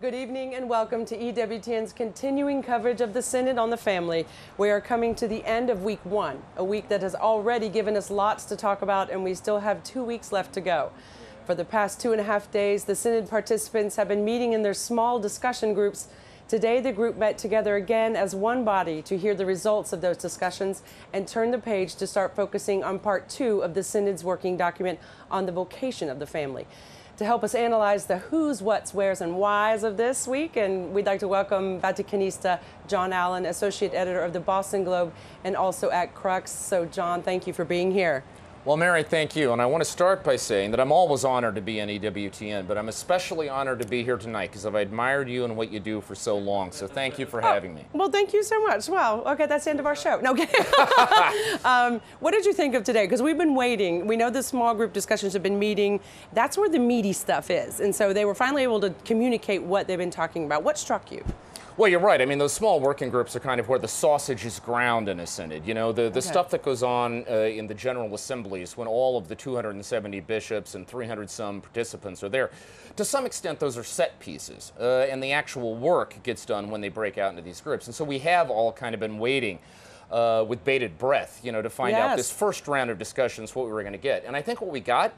Good evening and welcome to Ewtn's continuing coverage of the Synod on the Family. We are coming to the end of week 1, a week that has already given us lots to talk about, and we still have 2 weeks left to go. For the past 2.5 days, the Synod participants have been meeting in their small discussion groups. Today, the group met together again as one body to hear the results of those discussions and turn the page to start focusing on part 2 of the Synod's working document on the vocation of the family. To help us analyze the who's, what's, where's, and why's of this week, and we'd like to welcome Vaticanista John Allen, Associate Editor of the Boston Globe, and also at Crux. So, John, thank you for being here. Well, Mary, thank you. And I want to start by saying that I'm always honored to be on Ewtn, but I'm especially honored to be here tonight because I've admired you and what you do for so long. So thank you for having me. Well, thank you so much. Well, okay, that's the end of our show. No, okay. What did you think of today? Because we've been waiting. We know the small group discussions have been meeting. That's where the meaty stuff is. And so they were finally able to communicate what they've been talking about. What struck you? Well, you're right. I mean, those small working groups are kind of where the sausage is ground in a synod. You know, the stuff that goes on in the General Assemblies when all of the 270 bishops and 300-some participants are there. To some extent, those are set pieces, and the actual work gets done when they break out into these groups. And so we have all kind of been waiting with bated breath, you know, to find out this first round of discussions what we were going to get. And I think what we got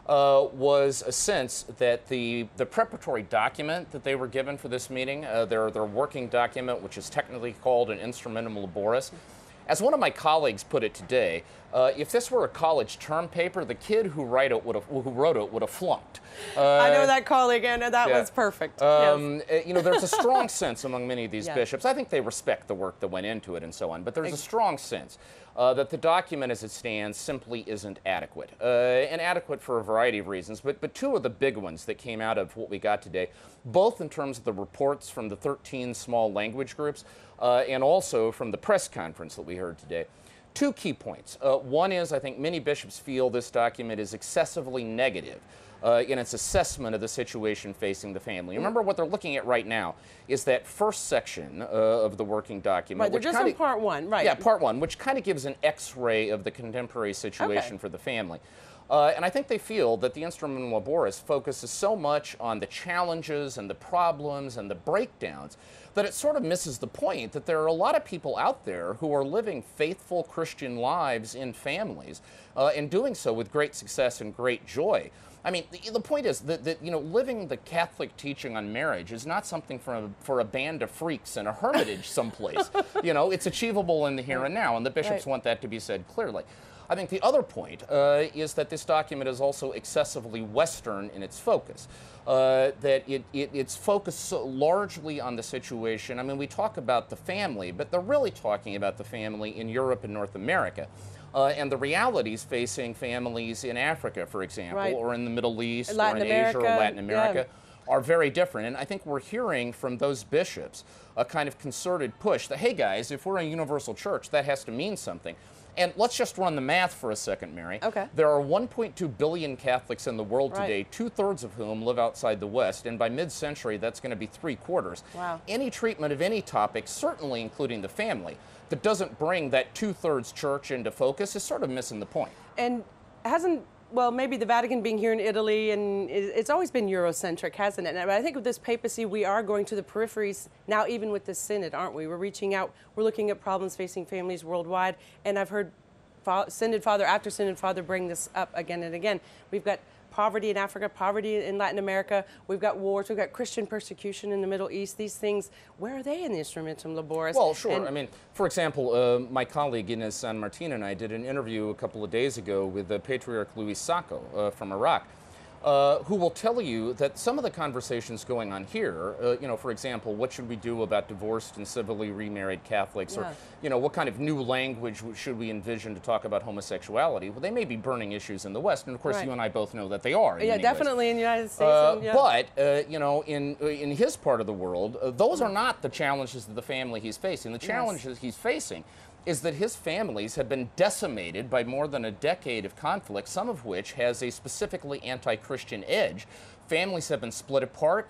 was a sense that the preparatory document that they were given for this meeting, their working document, which is technically called an Instrumentum Laboris, as one of my colleagues put it today, if this were a college term paper, the kid who wrote it would have flunked. I know that colleague, and that was perfect. You know, there's a strong sense among many of these bishops. I think they respect the work that went into it and so on, but there's a strong sense that the document as it stands simply isn't adequate. And adequate for a variety of reasons, but 2 of the big ones that came out of what we got today, both in terms of the reports from the 13 small language groups and also from the press conference that we heard today. 2 key points. One is I think many bishops feel this document is excessively negative in its assessment of the situation facing the family. Remember, what they're looking at right now is that first section of the working document. Right, they're just on part 1, right? Yeah, part 1, which kind of gives an X-ray of the contemporary situation for the family. And I think they feel that the Instrumentum Laboris focuses so much on the challenges and the problems and the breakdowns that it sort of misses the point that there are a lot of people out there who are living faithful Christian lives in families and doing so with great success and great joy. I mean, the point is that you know, living the Catholic teaching on marriage is not something for a band of freaks in a hermitage someplace. You know, it's achievable in the here and now, and the bishops want that to be said clearly. I think the other point is that this document is also excessively Western in its focus, that it's focused so largely on the situation. I mean, we talk about the family, but they're really talking about the family in Europe and North America. And the realities facing families in Africa, for example, or in the Middle East, or in Asia or Latin America, are very different. And I think we're hearing from those bishops a kind of concerted push that, hey guys, if we're a universal church, that has to mean something. And let's just run the math for a second, Mary. Okay. There are 1.2 billion Catholics in the world today, 2/3 of whom live outside the West, and by mid-century, that's going to be 3/4. Wow. Any treatment of any topic, certainly including the family, that doesn't bring that 2/3 church into focus is sort of missing the point. And well, maybe the Vatican being here in Italy, and it's always been Eurocentric, hasn't it? And I think with this papacy, we are going to the peripheries now, even with this synod, aren't we? We're reaching out, we're looking at problems facing families worldwide, and I've heard synod father after synod father bring this up again and again. We've got poverty in Africa, poverty in Latin America, we've got wars, we've got Christian persecution in the Middle East. These things, where are they in the Instrumentum Laboris? Well, sure. I mean, for example, my colleague Ines San Martin and I did an interview a couple of days ago with Patriarch Luis Sacco from Iraq, who will tell you that some of the conversations going on here, you know, for example, what should we do about divorced and civilly remarried Catholics, or, you know, what kind of new language should we envision to talk about homosexuality? Well, they may be burning issues in the West, and of course you and I both know that they are. Yeah, definitely in the United States. But, you know, in his part of the world, those are not the challenges of the family he's facing. The challenges he's facing is that his families have been decimated by more than a decade of conflict, some of which has a specifically anti-Christian edge, Families have been split apart.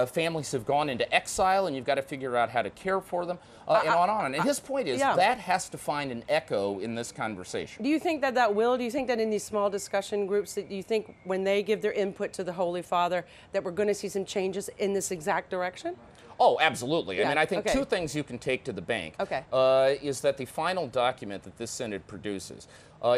Families have gone into exile, and you've got to figure out how to care for them, and on and on. And his point is that has to find an echo in this conversation. Do you think that do you think that in these small discussion groups, that you think when they give their input to the Holy Father, that we're going to see some changes in this exact direction? Oh, absolutely. Yeah. I mean, I think two things you can take to the bank is that the final document that this Synod produces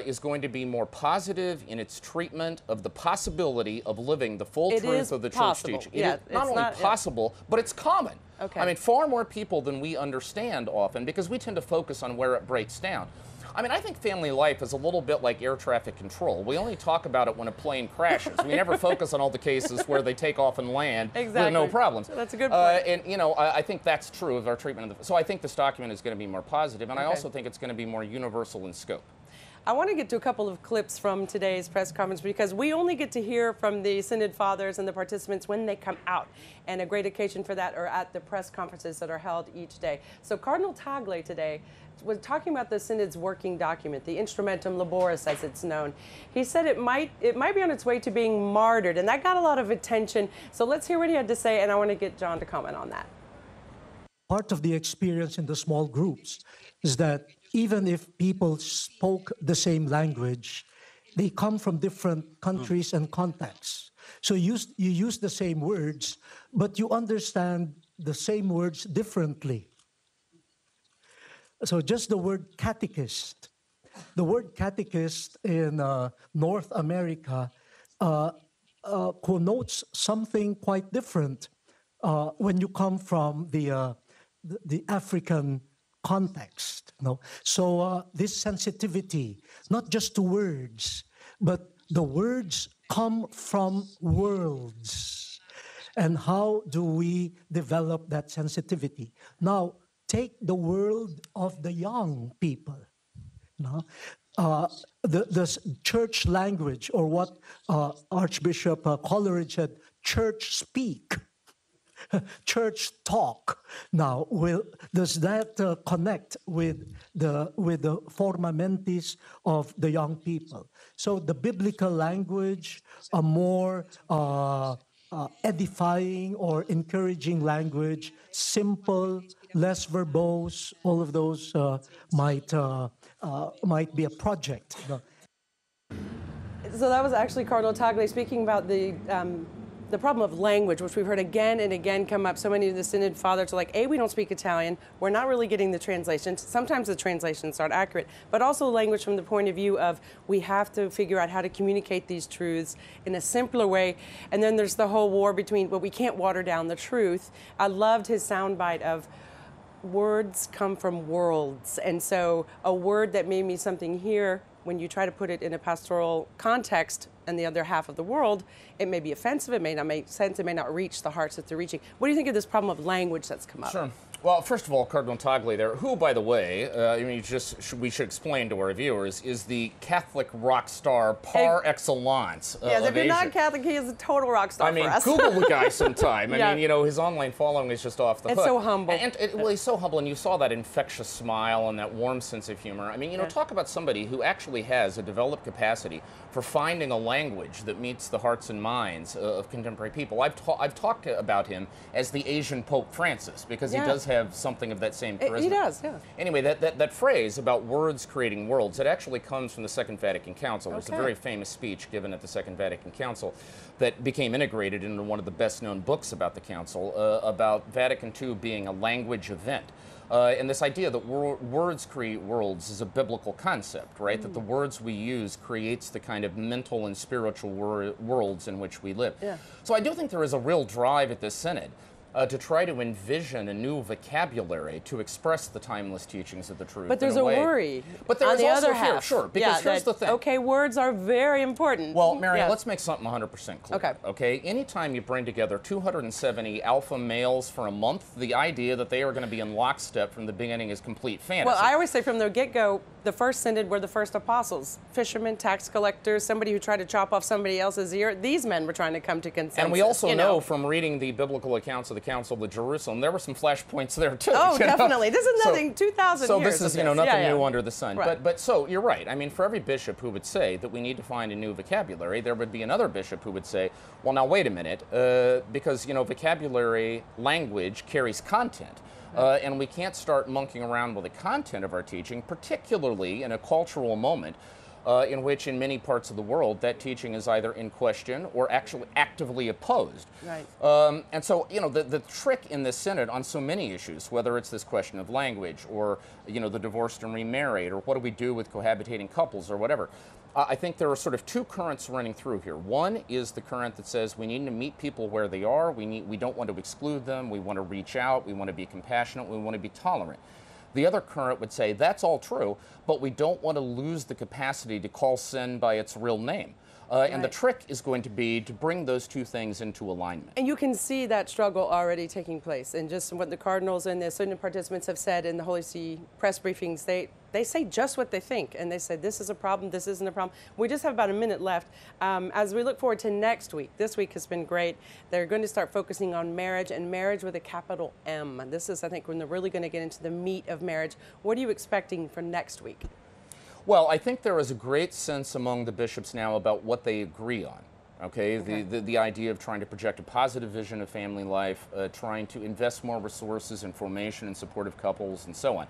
is going to be more positive in its treatment of the possibility of living the full truth of the church teaching. It is not only possible, but it's common. I mean, far more people than we understand often, because we tend to focus on where it breaks down. I mean, I think family life is a little bit like air traffic control. We only talk about it when a plane crashes. We never focus on all the cases where they take off and land with no problems. That's a good point. And, you know, I think that's true of our treatment of the... So I think this document is going to be more positive, and I also think it's going to be more universal in scope. I want to get to a couple of clips from today's press conference, because we only get to hear from the Synod Fathers and the participants when they come out. And a great occasion for that are at the press conferences that are held each day. So Cardinal Tagle today was talking about the Synod's working document, the Instrumentum Laboris, as it's known. He said it might be on its way to being martyred, and that got a lot of attention. So let's hear what he had to say, and I want to get John to comment on that. Part of the experience in the small groups is that even if people spoke the same language, they come from different countries and contexts. So you use the same words, but you understand the same words differently. So just the word catechist. The word catechist in North America connotes something quite different when you come from the African context. No? So this sensitivity, not just to words, but the words come from worlds. And how do we develop that sensitivity? Now, take the world of the young people. No? The church language, or what Archbishop Coleridge said, church speak. Church talk. Now, does that connect with the forma mentis of the young people? So the biblical language, a more edifying or encouraging language, simple, less verbose, all of those might be a project. So that was actually Cardinal Tagle speaking about the problem of language, which we've heard again and again come up. So many of the Synod Fathers are like, A, we don't speak Italian. We're not really getting the translations. Sometimes the translations aren't accurate, but also language from the point of view of we have to figure out how to communicate these truths in a simpler way. And then there's the whole war between, well, we can't water down the truth. I loved his soundbite of words come from worlds. And so a word that may mean something here, when you try to put it in a pastoral context and the other half of the world, it may be offensive, it may not make sense, it may not reach the hearts that they're reaching. What do you think of this problem of language that's come up? Sure. Well, first of all, Cardinal Tagle there, who, by the way, we should explain to our viewers, is the Catholic rock star par excellence yes, of if you're Asia. not Catholic, he is a total rock star for us. Google the guy sometime. I mean, you know, his online following is just off the hook. It's so humble. Well, he's so humble, and you saw that infectious smile and that warm sense of humor. I mean, you know, talk about somebody who actually has a developed capacity for finding a language that meets the hearts and minds of contemporary people. I've talked about him as the Asian Pope Francis, because he does have something of that same charisma. He does, yeah. Anyway, that phrase about words creating worlds, it actually comes from the Second Vatican Council. It was a very famous speech given at the Second Vatican Council that became integrated into one of the best-known books about the Council, about Vatican II being a language event. And this idea that words create worlds is a biblical concept, right? That the words we use creates the kind of mental and spiritual worlds in which we live. Yeah. So I do think there is a real drive at this Synod to try to envision a new vocabulary to express the timeless teachings of the truth. But there's a worry. But there is also fear, sure, because here's the thing. Okay, words are very important. Well, Marian, let's make something 100% clear. Okay. Anytime you bring together 270 alpha males for a month, the idea that they are going to be in lockstep from the beginning is complete fantasy. Well, I always say from the get-go, the first Synod were the first apostles. Fishermen, tax collectors, somebody who tried to chop off somebody else's ear. These men were trying to come to consensus. And we also know from reading the biblical accounts of the Council of Jerusalem, there were some flashpoints there too. Oh, definitely. This is nothing, 2,000 years. So this is, nothing new yeah. under the sun. Right. But so you're right. I mean, for every bishop who would say that we need to find a new vocabulary, there would be another bishop who would say, well, now wait a minute, because vocabulary, language carries content. And we can't start monkeying around with the content of our teaching, particularly in a cultural moment in which, in many parts of the world, that teaching is either in question or actually actively opposed. Right. And so, the trick in this synod on so many issues, whether it's this question of language or, the divorced and remarried, or what do we do with cohabitating couples or whatever, I think there are sort of two currents running through here. One is the current that says we need to meet people where they are. We don't want to exclude them. We want to reach out. We want to be compassionate. We want to be tolerant. The other current would say that's all true, but we don't want to lose the capacity to call sin by its real name. And the trick is going to be to bring those two things into alignment. And you can see that struggle already taking place. And just what the cardinals and the Synod participants have said in the Holy See press briefings, they say just what they think. And they said, this is a problem, this isn't a problem. We just have about a minute left. As we look forward to next week, this week has been great. They're going to start focusing on marriage, and marriage with a capital M. This is, I think, when they're really going to get into the meat of marriage. What are you expecting for next week? Well, I think there is a great sense among the bishops now about what they agree on. Okay? The idea of trying to project a positive vision of family life, trying to invest more resources in formation and support of couples, and so on.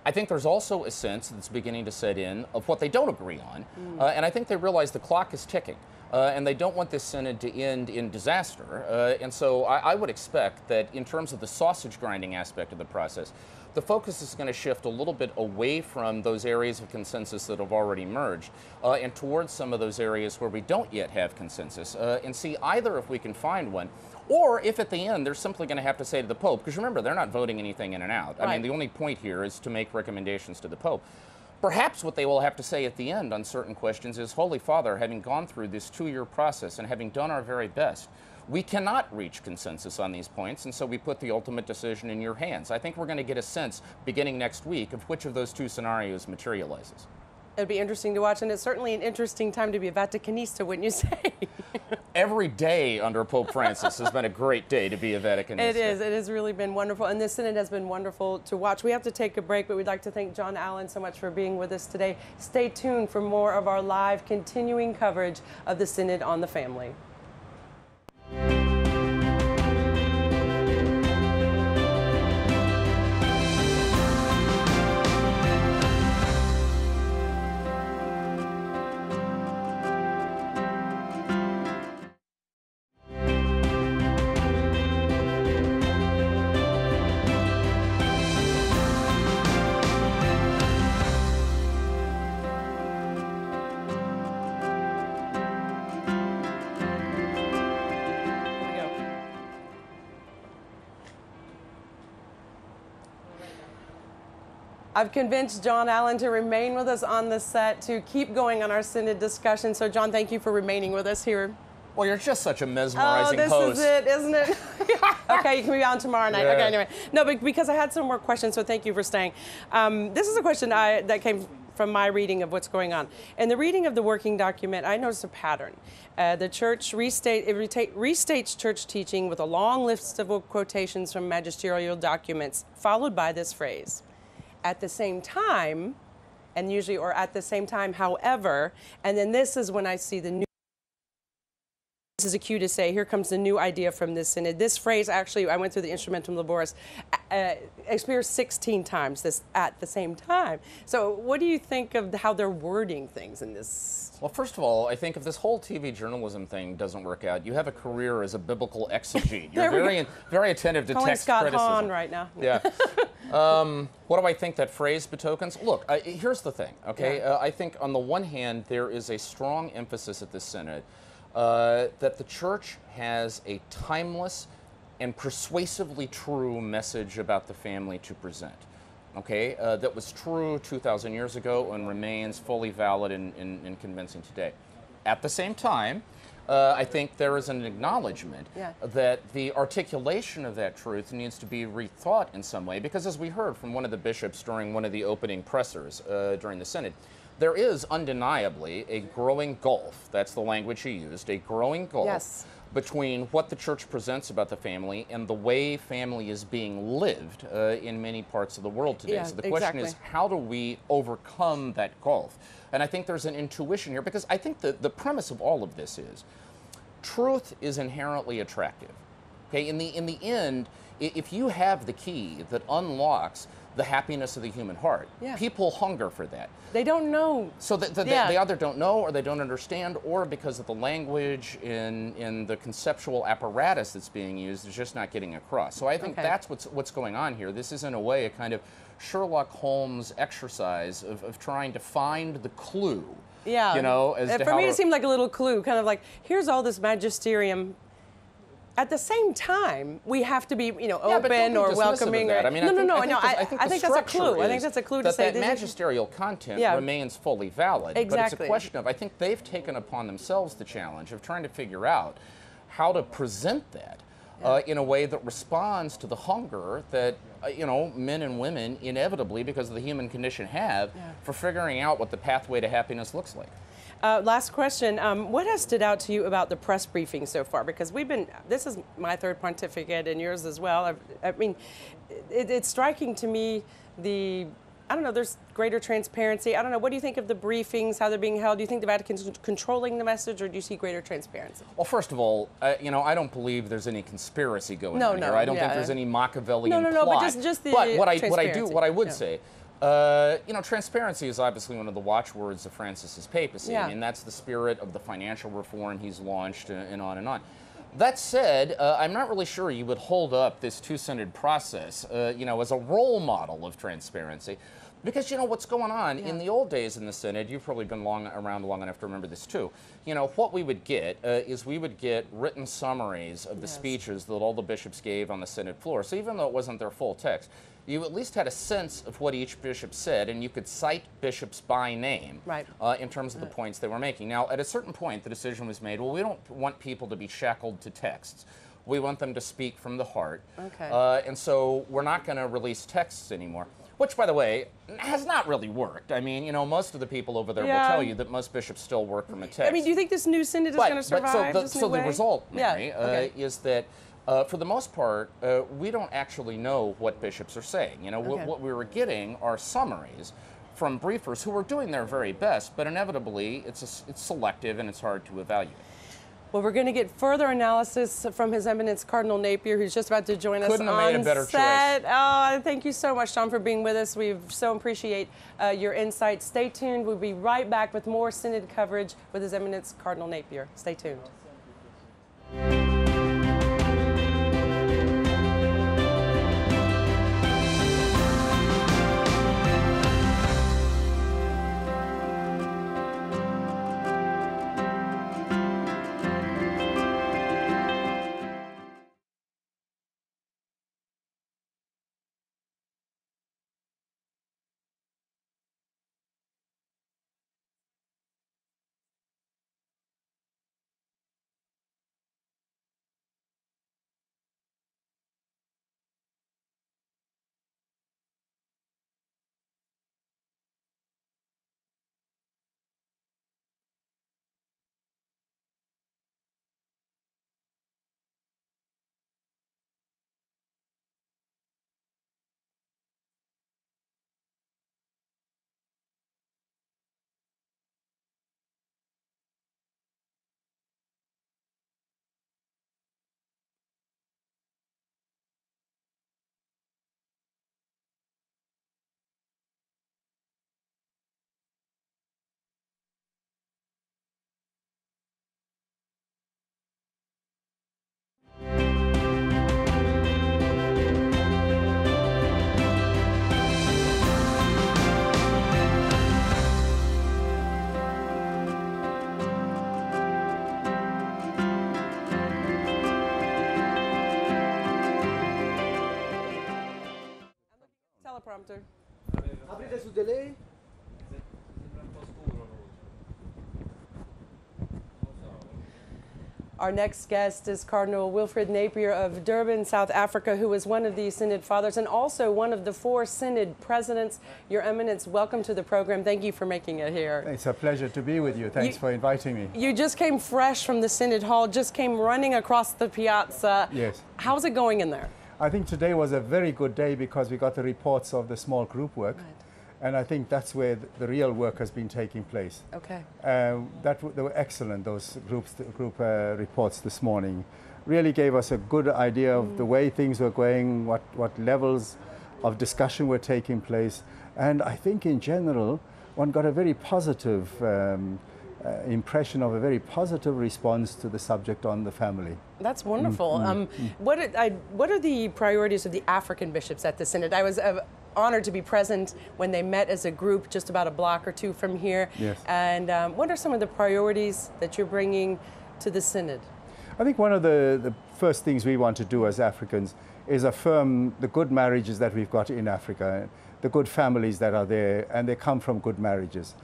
I think there's also a sense that's beginning to set in of what they don't agree on, and I think they realize the clock is ticking, and they don't want this synod to end in disaster. And so I would expect that in terms of the sausage grinding aspect of the process, the focus is going to shift a little bit away from those areas of consensus that have already emerged and towards some of those areas where we don't yet have consensus, and see either if we can find one, or if at the end they're simply going to have to say to the Pope, because remember, they're not voting anything in and out. Right. I mean, the only point here is to make recommendations to the Pope. Perhaps what they will have to say at the end on certain questions is, Holy Father, having gone through this 2-year process and having done our very best, we cannot reach consensus on these points, and so we put the ultimate decision in your hands. I think we're going to get a sense, beginning next week, of which of those two scenarios materializes. It'll be interesting to watch, and it's certainly an interesting time to be a Vaticanista, wouldn't you say? Every day under Pope Francis has been a great day to be a Vaticanista. It is. It has really been wonderful, and this synod has been wonderful to watch. We have to take a break, but we'd like to thank John Allen so much for being with us today. Stay tuned for more of our live continuing coverage of the Synod on the Family. I've convinced John Allen to remain with us on the set to keep going on our Synod discussion. So, John, thank you for remaining with us here. Well, you're just such a mesmerizing host. Oh, this is it, isn't it? Okay, you can be on tomorrow night. Yeah. Okay, anyway. No, but because I had some more questions, so thank you for staying. This is a question that came from my reading of what's going on. In the reading of the working document, I noticed a pattern. The church restates church teaching with a long list of quotations from magisterial documents, followed by this phrase: at the same time, and usually, or at the same time, however, and then this is when I see the new. This is a cue to say, here comes the new idea from this synod. This phrase, actually, I went through the Instrumentum Laboris, appears 16 times, this at the same time. So what do you think of how they're wording things in this? Well, first of all, I think if this whole TV journalism thing doesn't work out, you have a career as a biblical exegete. You're very attentive to text Scott criticism. Hahn right now. Yeah. What do I think that phrase betokens? Look, here's the thing, okay? Yeah. I think on the one hand, there is a strong emphasis at this synod that the church has a timeless and persuasively true message about the family to present. Okay, that was true 2,000 years ago and remains fully valid and convincing today. At the same time, I think there is an acknowledgement that the articulation of that truth needs to be rethought in some way, because as we heard from one of the bishops during one of the opening pressers during the synod, there is undeniably a growing gulf, that's the language he used, a growing gulf Yes. between what the church presents about the family and the way family is being lived in many parts of the world today. Yeah, so the question is, how do we overcome that gulf? And I think there's an intuition here, because I think the premise of all of this is truth is inherently attractive. Okay, in the end, if you have the key that unlocks the happiness of the human heart, people hunger for that. They don't know. So they either don't know, or they don't understand, or because of the language in the conceptual apparatus that's being used is just not getting across. So I think that's what's going on here. This is, in a way, a kind of Sherlock Holmes exercise of trying to find the clue. Yeah. You know, as to for me, it seemed like a little clue, kind of like, here's all this magisterium. At the same time, we have to be, you know, open or welcoming. I mean, I think that's a clue. I think that's a clue to say that magisterial content remains fully valid. Exactly. But it's a question of, I think they've taken upon themselves the challenge of trying to figure out how to present that in a way that responds to the hunger that, you know, men and women inevitably, because of the human condition, have for figuring out what the pathway to happiness looks like. Last question. What has stood out to you about the press briefing so far? Because this is my third pontificate and yours as well. I mean, it's striking to me I don't know, there's greater transparency. I don't know, what do you think of the briefings, how they're being held? Do you think the Vatican's controlling the message, or do you see greater transparency? Well, first of all, you know, I don't believe there's any conspiracy going on here. I don't think there's any Machiavellian plot. But just the what I would say, you know, transparency is obviously one of the watchwords of Francis's papacy. I mean, that's the spirit of the financial reform he's launched, and on and on. That said, I'm not really sure you would hold up this two-synod process, you know, as a role model of transparency. Because, you know, what's going on in the old days in the Synod, you've probably been around long enough to remember this too. You know, what we would get is we would get written summaries of the speeches that all the bishops gave on the Synod floor. So even though it wasn't their full text, you at least had a sense of what each bishop said, and you could cite bishops by name in terms of the points they were making. Now, at a certain point, the decision was made, well, we don't want people to be shackled to texts. We want them to speak from the heart. And so we're not going to release texts anymore. Which, by the way, has not really worked. I mean, you know, most of the people over there will tell you that most bishops still work from a text. I mean, do you think this new synod is going to survive? So the result, Mary, is that for the most part, we don't actually know what bishops are saying. You know, what we were getting are summaries from briefers who were doing their very best, but inevitably it's selective and it's hard to evaluate. Well, we're going to get further analysis from His Eminence Cardinal Napier, who's just about to join us Couldn't have made a better set. choice. Oh, thank you so much, John, for being with us. We so appreciate your insights. Stay tuned. We'll be right back with more Synod coverage with His Eminence Cardinal Napier. Stay tuned. Teleprompter. Aprite su di lei. Our next guest is Cardinal Wilfrid Napier of Durban, South Africa, who was one of the Synod Fathers and also one of the 4 Synod Presidents. Your Eminence, welcome to the program. Thank you for making it here. It's a pleasure to be with you. Thanks for inviting me. You just came fresh from the Synod Hall, just came running across the piazza. Yes. How's it going in there? I think today was a very good day because we got the reports of the small group work. Right. And I think that's where the real work has been taking place. Okay. They were excellent, those group reports this morning. Really gave us a good idea of the way things were going, what levels of discussion were taking place. And I think in general, one got a very positive impression of a very positive response to the subject on the family. That's wonderful. What are the priorities of the African bishops at the Synod? I was honored to be present when they met as a group just about a block or two from here. Yes. And what are some of the priorities that you're bringing to the Synod? I think one of the first things we want to do as Africans is affirm the good marriages that we've got in Africa, the good families that are there, and they come from good marriages.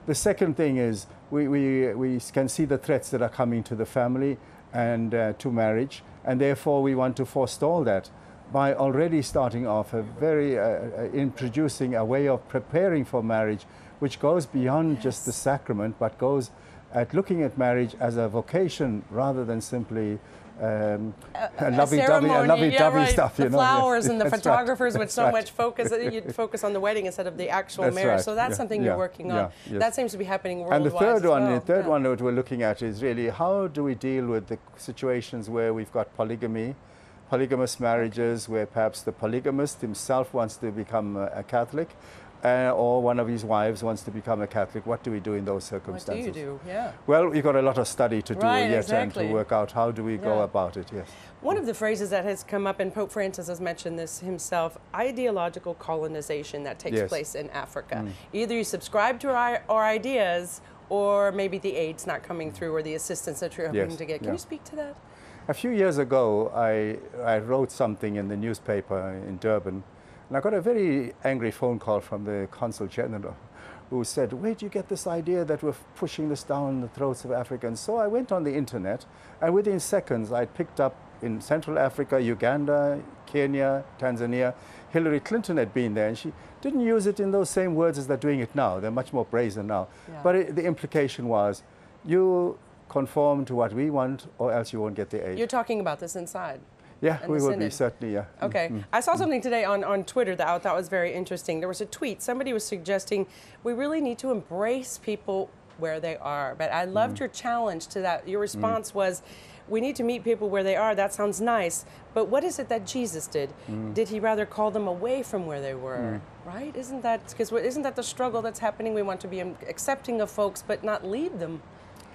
The second thing is we can see the threats that are coming to the family and to marriage, and therefore we want to forestall that by already starting off introducing a way of preparing for marriage which goes beyond just the sacrament, but goes at looking at marriage as a vocation rather than simply a lovey-dovey stuff. The flowers and the That's photographers right. with so much focus. You focus on the wedding instead of the actual That's marriage. right. So that's something you're working on. Yes. That seems to be happening worldwide. And the third as well. one that we're looking at is really how do we deal with the situations where we've got polygamous marriages, where perhaps the polygamist himself wants to become a Catholic, or one of his wives wants to become a Catholic. What do we do in those circumstances? What do you do? Yeah. Well, we've got a lot of study to do yet exactly. and to work out how do we go about it, yes. One of the phrases that has come up, and Pope Francis has mentioned this himself, ideological colonization that takes place in Africa. Either you subscribe to our ideas, or maybe the aid's not coming through, or the assistance that you're hoping to get. Can you speak to that? A few years ago, I wrote something in the newspaper in Durban, and I got a very angry phone call from the Consul General, who said, where do you get this idea that we're pushing this down the throats of Africans? So I went on the internet, and within seconds, I picked up in Central Africa, Uganda, Kenya, Tanzania, Hillary Clinton had been there, and she didn't use it in those same words as they're doing it now. They're much more brazen now. Yeah. But the implication was, you conform to what we want, or else you won't get the aid. You're talking about this inside? Yeah, we will be, certainly, yeah. Okay. I saw something today on Twitter that I thought was very interesting. There was a tweet. Somebody was suggesting we really need to embrace people where they are. But I loved your challenge to that. Your response was, we need to meet people where they are. That sounds nice. But what is it that Jesus did? Did he rather call them away from where they were? Right? Isn't that the struggle that's happening? We want to be accepting of folks, but not lead them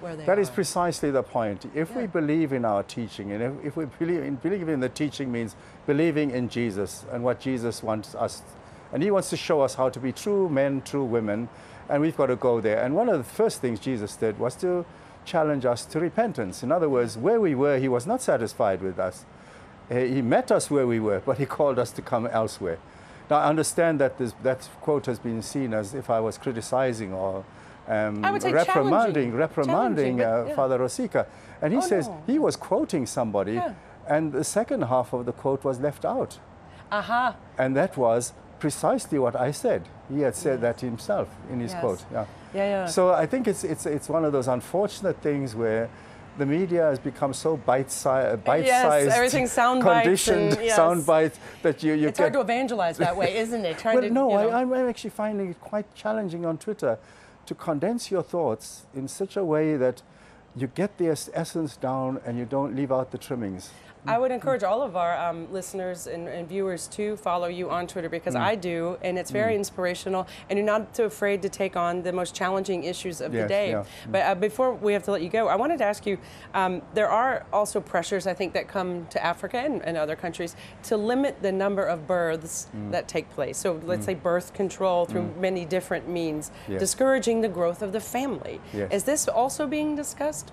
where they are. That is precisely the point. If we believe in our teaching, and if we believe in the teaching means believing in Jesus and what Jesus wants us, and he wants to show us how to be true men, true women, and we've got to go there. And one of the first things Jesus did was to challenge us to repentance. In other words, where we were, he was not satisfied with us. He met us where we were, but he called us to come elsewhere. Now, I understand that that quote has been seen as if I was criticizing or reprimanding Father Rosica. And he says he was quoting somebody, and the second half of the quote was left out. And that was precisely what I said. He had said that himself in his quote. So I think it's one of those unfortunate things where the media has become so bite-sized, everything sound conditioned sound bites that you it's hard to evangelize that way, isn't it? I'm actually finding it quite challenging on Twitter to condense your thoughts in such a way that you get the essence down and you don't leave out the trimmings. I would encourage all of our listeners and viewers to follow you on Twitter, because I do, and it's very inspirational, and you're not too afraid to take on the most challenging issues of the day. But before we have to let you go, I wanted to ask you, there are also pressures, I think, that come to Africa and other countries to limit the number of births that take place. So let's say birth control through many different means, discouraging the growth of the family. Is this also being discussed?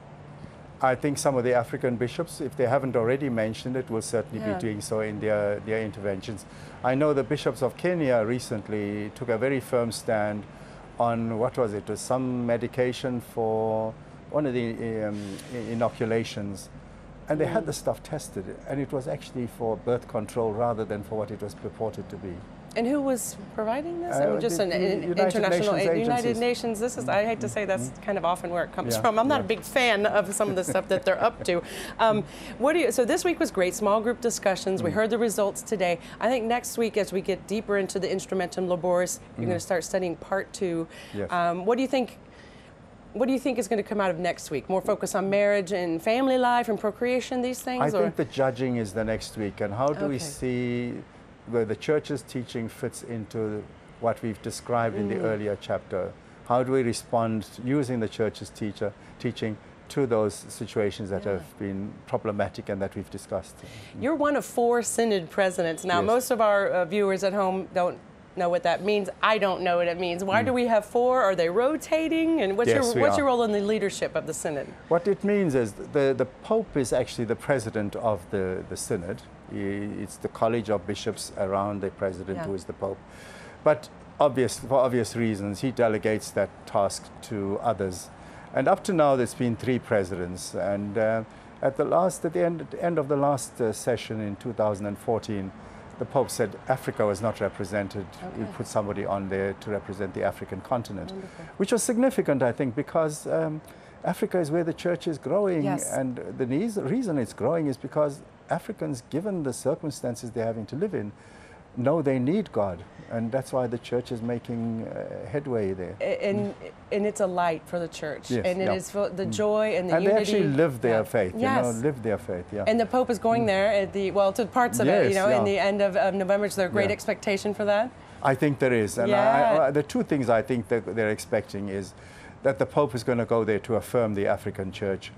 I think some of the African bishops, if they haven't already mentioned it, will certainly be doing so in their interventions. I know the bishops of Kenya recently took a very firm stand on, what was it, some medication for one of the inoculations And they had the stuff tested, and it was actually for birth control rather than for what it was purported to be. And who was providing this? I mean, just an international United Nations. This is, I hate to say, that's kind of often where it comes from. I'm not a big fan of some of the stuff that they're up to. So this week was great, small group discussions. We heard the results today. I think next week, as we get deeper into the Instrumentum Laboris, you're going to start studying part 2. Yes. What do you think? What do you think is going to come out of next week? More focus on marriage and family life and procreation, these things? I think the judging is the next week. And how do we see where the church's teaching fits into what we've described in the earlier chapter? How do we respond using the church's teaching to those situations that have been problematic and that we've discussed? You're one of 4 Synod presidents. Now, most of our viewers at home don't know what that means. I don't know what it means. Why do we have 4? Are they rotating? And what's your role in the leadership of the Synod? What it means is the Pope is actually the president of the Synod. It's the College of Bishops around the president who is the Pope. But for obvious reasons, he delegates that task to others. And up to now, there's been 3 presidents. And at the end of the last session in 2014, the Pope said Africa was not represented. We put somebody on there to represent the African continent, which was significant, I think, because Africa is where the church is growing. And the reason it's growing is because Africans, given the circumstances they're having to live in, know they need God. And that's why the church is making headway there. And it's a light for the church. And it is for the joy and the unity. And they actually live their faith, live their faith, And the Pope is going there at to parts of it, in the end of November. Is there a great expectation for that? I think there is. And the 2 things I think that they're expecting is that the Pope is going to go there to affirm the African church.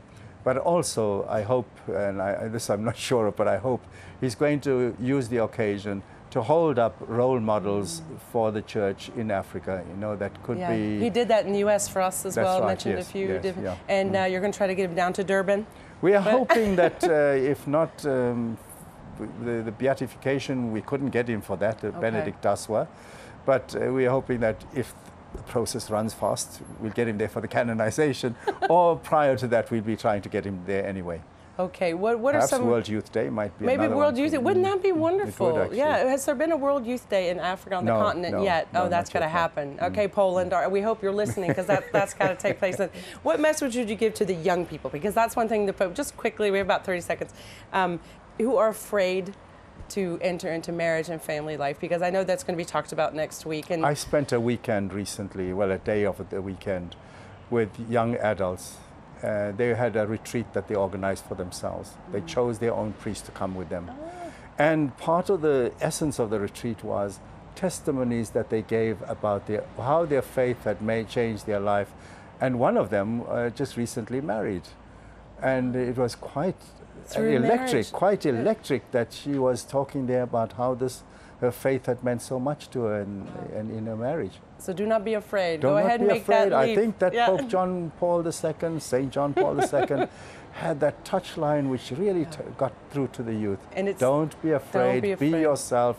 But also, I hope, and this I'm not sure of, but I hope he's going to use the occasion to hold up role models for the church in Africa, that could be... He did that in the U.S. for us as well. Right, mentioned a few different... And you're going to try to get him down to Durban? We are hoping that if not the beatification, we couldn't get him for that, Benedict Daswa. But we are hoping that if the process runs fast, we'll get him there for the canonization, or prior to that, we'll be trying to get him there anyway. Okay, what Perhaps are some... World Youth Day might be maybe World Youth Day. Wouldn't that be wonderful? It would, has there been a World Youth Day in Africa on the continent yet? No, that's got to happen. Okay, Poland, we hope you're listening because that's got to take place. What message would you give to the young people? Because that's one thing the Pope, just quickly, we have about 30 seconds, who are afraid to enter into marriage and family life, because I know that's going to be talked about next week. And I spent a weekend recently, a day of the weekend, with young adults. They had a retreat that they organized for themselves. They chose their own priest to come with them. And part of the essence of the retreat was testimonies that they gave about how their faith had changed their life. And one of them just recently married. And it was quite electric that she was talking there about how her faith had meant so much to her in her marriage. So do not be afraid. Go ahead and make that leap. I think that Pope John Paul II, St. John Paul II, had that touch line which really got through to the youth. And don't be afraid. Be yourself.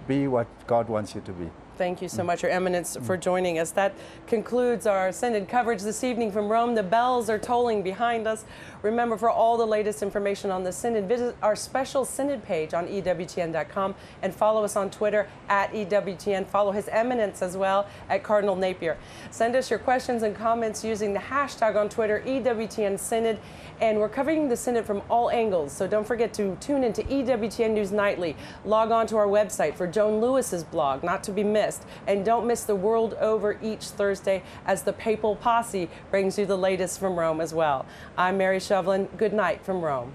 Be what God wants you to be. Thank you so much, Your Eminence, for joining us. That concludes our Synod coverage this evening from Rome. The bells are tolling behind us. Remember, for all the latest information on the Synod, visit our special Synod page on EWTN.com and follow us on Twitter at EWTN. Follow His Eminence as well at Cardinal Napier. Send us your questions and comments using the hashtag on Twitter, EWTN Synod. And we're covering the Synod from all angles, so don't forget to tune into EWTN News Nightly. Log on to our website for Joan Lewis's blog, not to be missed. And don't miss the World Over each Thursday as the Papal Posse brings you the latest from Rome as well. I'm Mary Shovelin. Good night from Rome.